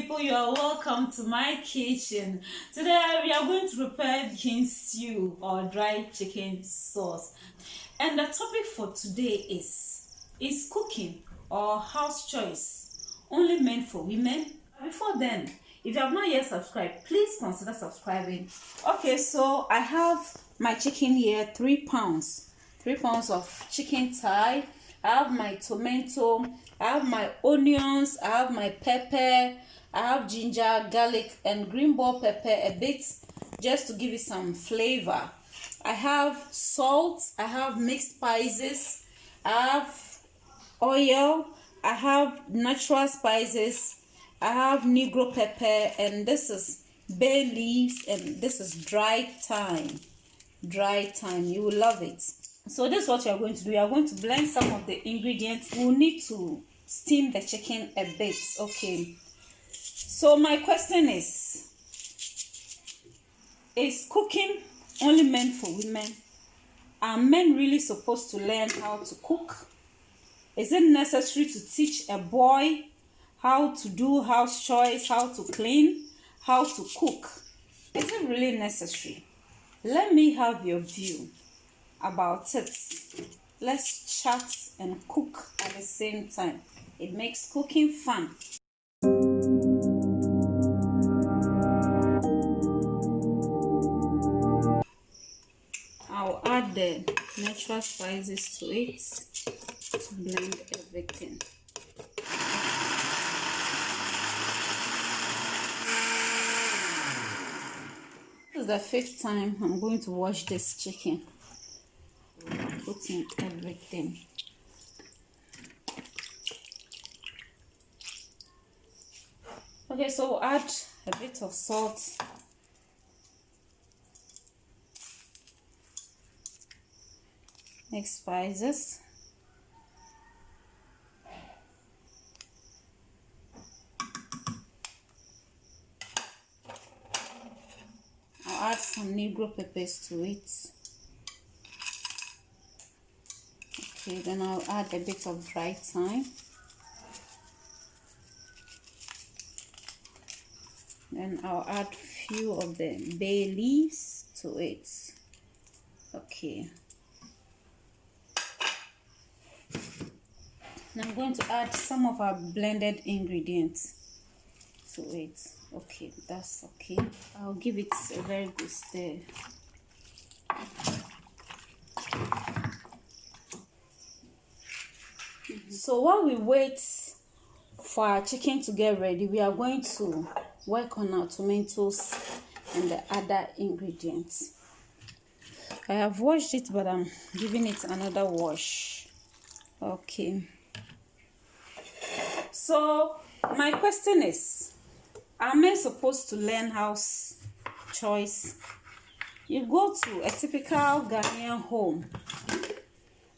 people, you are welcome to my kitchen. Today we are going to prepare chicken stew or dried chicken sauce, and the topic for today is cooking or house choice only meant for women. Before then, if you have not yet subscribed, please consider subscribing. Okay, so I have my chicken here, 3 pounds of chicken thigh. I have my tomato, I have my onions, I have my pepper, I have ginger, garlic, and green bell pepper a bit, just to give it some flavor. I have salt, I have mixed spices, I have oil, I have natural spices, I have Negro pepper, and this is bay leaves, and this is dried thyme. You will love it. So this is what you are going to do. You are going to blend some of the ingredients. We'll need to steam the chicken a bit. Okay, so my question is cooking only meant for women? Are men really supposed to learn how to cook? Is it necessary to teach a boy how to do house chores, how to clean, how to cook? Is it really necessary? Let me have your view about it. Let's chat and cook at the same time. It makes cooking fun. I'll add the natural spices to it to blend everything. This is the 5th time I'm going to wash this chicken. Put in everything. Okay, so we'll add a bit of salt, mixed spices, I'll add some Negro peppers to it. Okay, then I'll add a bit of dried thyme. Then I'll add few of the bay leaves to it. Okay. Now I'm going to add some of our blended ingredients to it. Okay, that's okay. I'll give it a very good stir. So while we wait for our chicken to get ready, we are going to work on our tomatoes and the other ingredients. I have washed it, but I'm giving it another wash. Okay. So my question is, are men supposed to learn house chores? You go to a typical Ghanaian home,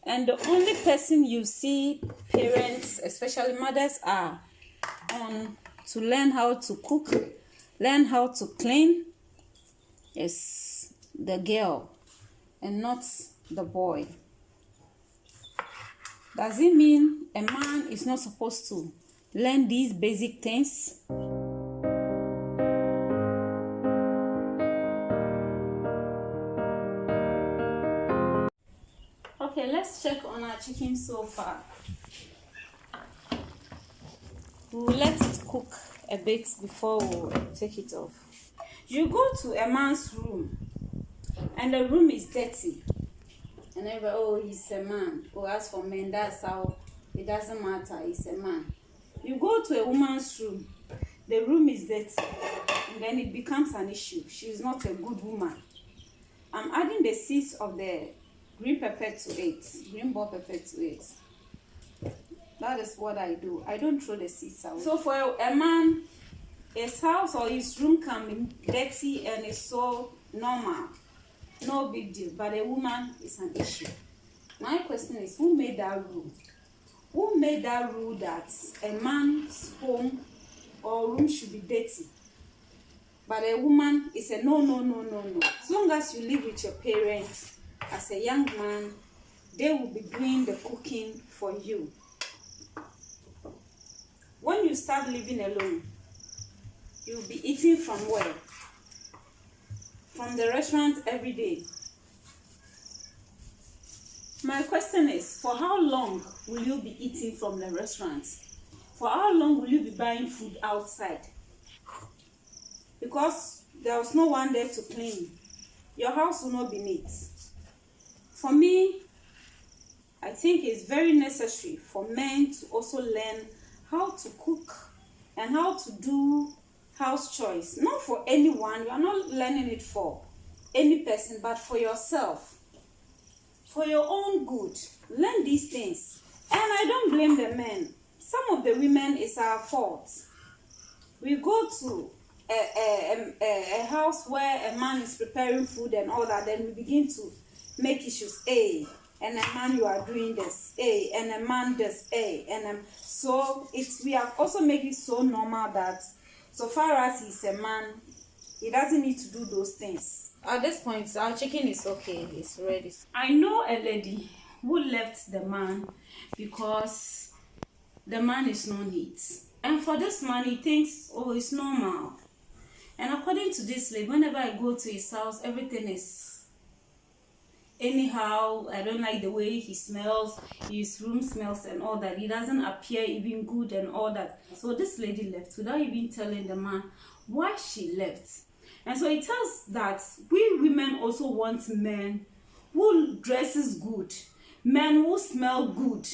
and the only person you see parents, especially mothers, are on to learn how to cook, learn how to clean, is the girl and not the boy. Does it mean a man is not supposed to learn these basic things? Okay, let's check on our chicken so far. We'll let it cook a bit before we take it off. You go to a man's room and the room is dirty, and everybody, oh, he's a man. Oh, as for men, that's how it doesn't matter, he's a man. You go to a woman's room, the room is dirty, and then it becomes an issue. She's not a good woman. I'm adding the seeds of the green pepper to it, green bell pepper to it. That is what I do. I don't throw the seeds out. So for a man, his house or his room can be dirty and it's so normal, no big deal. But a woman is an issue. My question is, who made that rule? Who made that rule that a man's home or room should be dirty, but a woman is a no. As long as you live with your parents, as a young man, they will be doing the cooking for you. When you start living alone, you'll be eating from where? From the restaurant every day. My question is, for how long will you be eating from the restaurant? For how long will you be buying food outside? Because there was no one there to clean. Your house will not be neat. For me, I think it's very necessary for men to also learn how to cook and how to do house chores. Not for anyone, you are not learning it for any person, but for yourself. For your own good. Learn these things. And I don't blame the men. Some of the women, it's our fault. We go to a house where a man is preparing food and all that, then we begin to make issues. And a man, you are doing this. And a man does. So we have also made it so normal that so far as he's a man, he doesn't need to do those things. At this point, our chicken is okay. It's ready. I know a lady who left the man because the man is not neat. And for this man, he thinks, oh, it's normal. And according to this lady, whenever I go to his house, everything is anyhow. I don't like the way he smells, his room smells and all that. He doesn't appear even good and all that. So this lady left without even telling the man why she left. And so it tells that we women also want men who dresses good, men who smell good.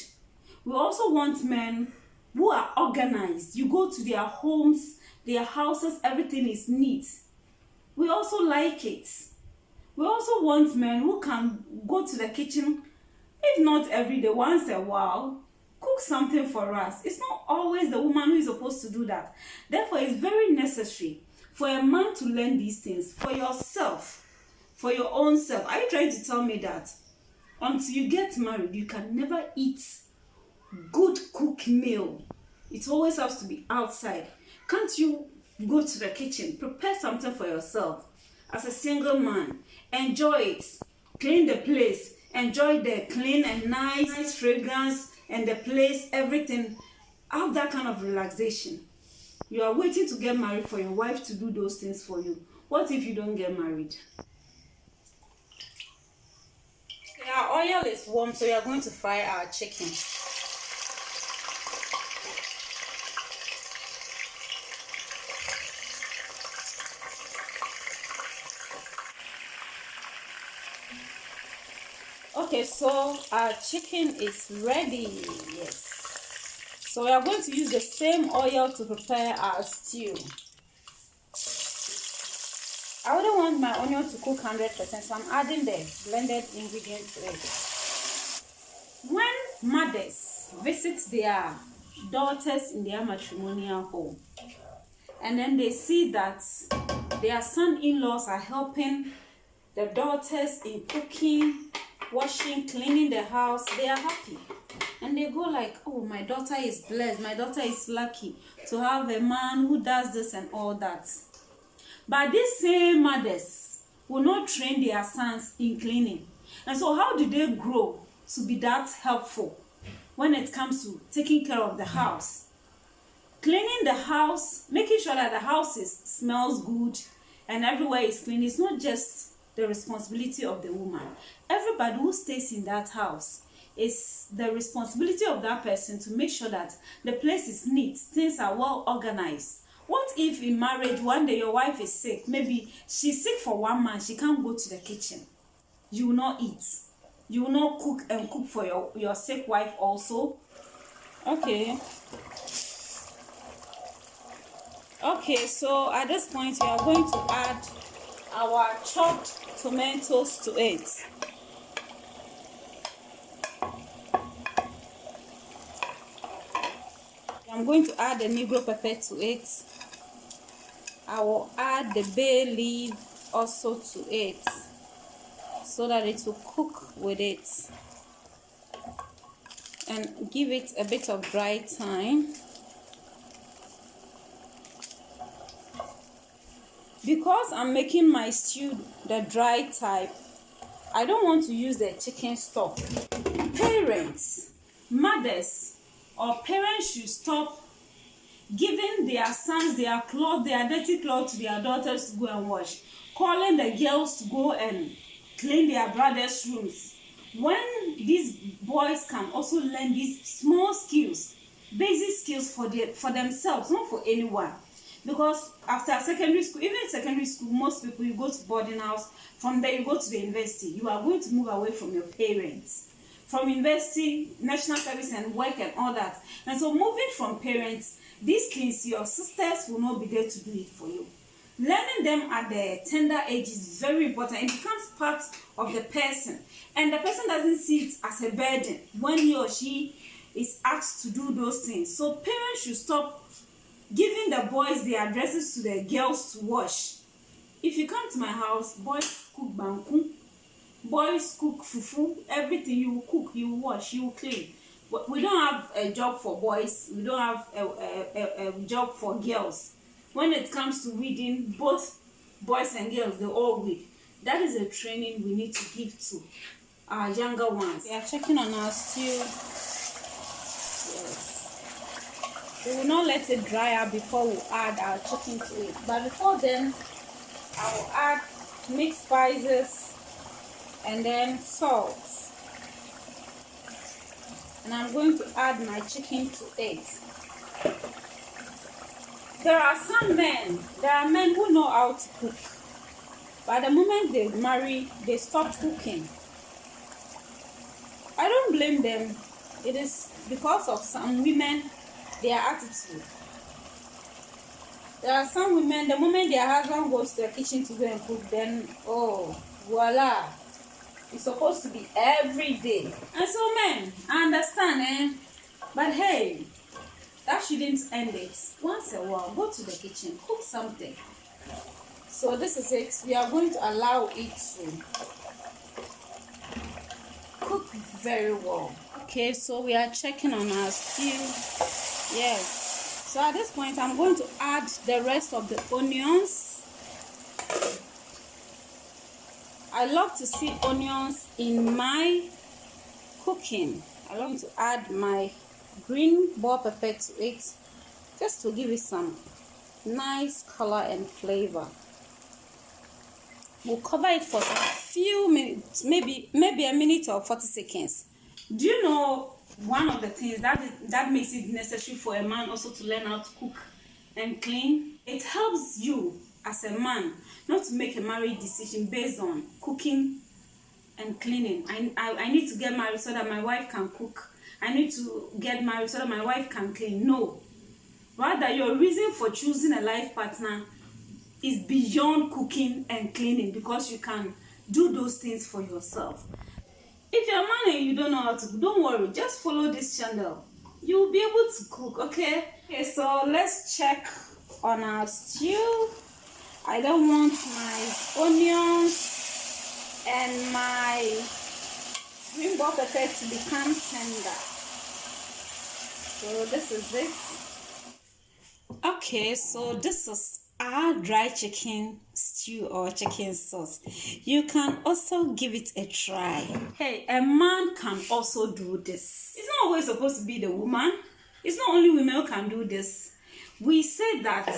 We also want men who are organized. You go to their homes, their houses, everything is neat. We also like it. We also want men who can go to the kitchen, if not every day, once a while, cook something for us. It's not always the woman who is supposed to do that. Therefore, it's very necessary for a man to learn these things for yourself, for your own self. Are you trying to tell me that until you get married, you can never eat good cooked meal? It always has to be outside. Can't you go to the kitchen, prepare something for yourself as a single man? Enjoy it, clean the place, enjoy the clean and nice fragrance and the place, everything. Have that kind of relaxation. You are waiting to get married for your wife to do those things for you. What if you don't get married? Our oil is warm, so we are going to fry our chicken. Okay, so our chicken is ready. Yes. So we are going to use the same oil to prepare our stew. I wouldn't want my onion to cook 100%, so I'm adding the blended ingredients to it. When mothers visit their daughters in their matrimonial home, and then they see that their son-in-laws are helping the daughters in cooking, washing, cleaning the house, they are happy. And they go like, oh, my daughter is blessed, my daughter is lucky to have a man who does this and all that. But these same mothers will not train their sons in cleaning. And so how do they grow to be that helpful when it comes to taking care of the house? Cleaning the house, making sure that the house smells good and everywhere is clean is not just the responsibility of the woman. Everybody who stays in that house, is the responsibility of that person to make sure that the place is neat, things are well organized. What if in marriage one day your wife is sick? Maybe she's sick for 1 month, she can't go to the kitchen. You will not eat. You will not cook and cook for your sick wife also. Okay, so at this point we are going to add our chopped tomatoes to it. I'm going to add the Negro pepper to it. I will add the bay leaf also to it so that it will cook with it and give it a bit of dry thyme. Because I'm making my stew the dry type, I don't want to use the chicken stock. Parents, mothers, or parents should stop giving their sons their clothes, their dirty clothes to their daughters to go and wash, calling the girls to go and clean their brothers' rooms. When these boys can also learn these small skills, basic skills for themselves, not for anyone. Because after secondary school, even secondary school, most people, you go to boarding house, from there you go to the university. You are going to move away from your parents. From university, national service and work and all that. And so moving from parents, these things, your sisters will not be there to do it for you. Learning them at the tender age is very important. It becomes part of the person. And the person doesn't see it as a burden when he or she is asked to do those things. So parents should stop giving the boys their dresses to the girls to wash. If you come to my house, boys cook banku, boys cook fufu, everything you cook, you wash, you clean. We don't have a job for boys. We don't have a job for girls. When it comes to weeding, both boys and girls, they all weed. That is a training we need to give to our younger ones. We are checking on our stew. Yes. We will not let it dry out before we add our chicken to it. But before then, I will add mixed spices and then salt. And I'm going to add my chicken to it. There are men who know how to cook. But the moment they marry, they stop cooking. I don't blame them. It is because of some women, their attitude. There are some women, the moment their husband goes to the kitchen to go and cook, then, oh, voila. It's supposed to be every day. And so, men, I understand, but hey, that shouldn't end it. Once a while, go to the kitchen, cook something. So this is it. We are going to allow it to cook very well. Okay, so we are checking on our stew. Yes. So at this point, I'm going to add the rest of the onions. I love to see onions in my cooking. I love to add my green bell pepper to it, just to give it some nice color and flavor. We'll cover it for a few minutes, maybe a minute or 40 seconds. Do you know one of the things that makes it necessary for a man also to learn how to cook and clean? It helps you as a man not to make a marriage decision based on cooking and cleaning. I need to get married so that my wife can cook. I need to get married so that my wife can clean. No. Rather, your reason for choosing a life partner is beyond cooking and cleaning, because you can do those things for yourself. If you're a man and you don't know how to cook, don't worry. Just follow this channel. You'll be able to cook, okay? Okay, so let's check on our stew. I don't want my onions and my green bell pepper to become tender. So this is it. Okay, so this is our dry chicken stew or chicken sauce. You can also give it a try. Hey, a man can also do this. It's not always supposed to be the woman. It's not only women who can do this. We say that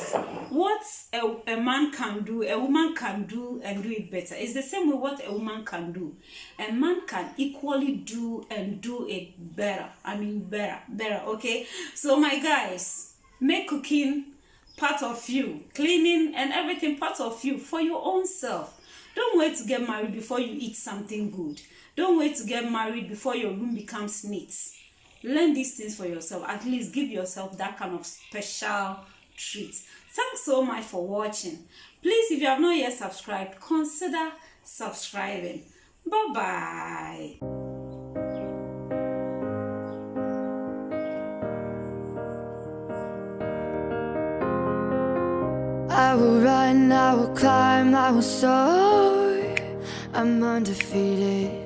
what a man can do, a woman can do and do it better. It's the same way what a woman can do. A man can equally do and do it better. I mean better, okay? So my guys, make cooking part of you, cleaning and everything part of you for your own self. Don't wait to get married before you eat something good. Don't wait to get married before your room becomes neat. Learn these things for yourself. At least give yourself that kind of special treat. Thanks so much for watching. Please, if you have not yet subscribed, consider subscribing. Bye-bye. I will run, I will climb, I will soar. I'm undefeated.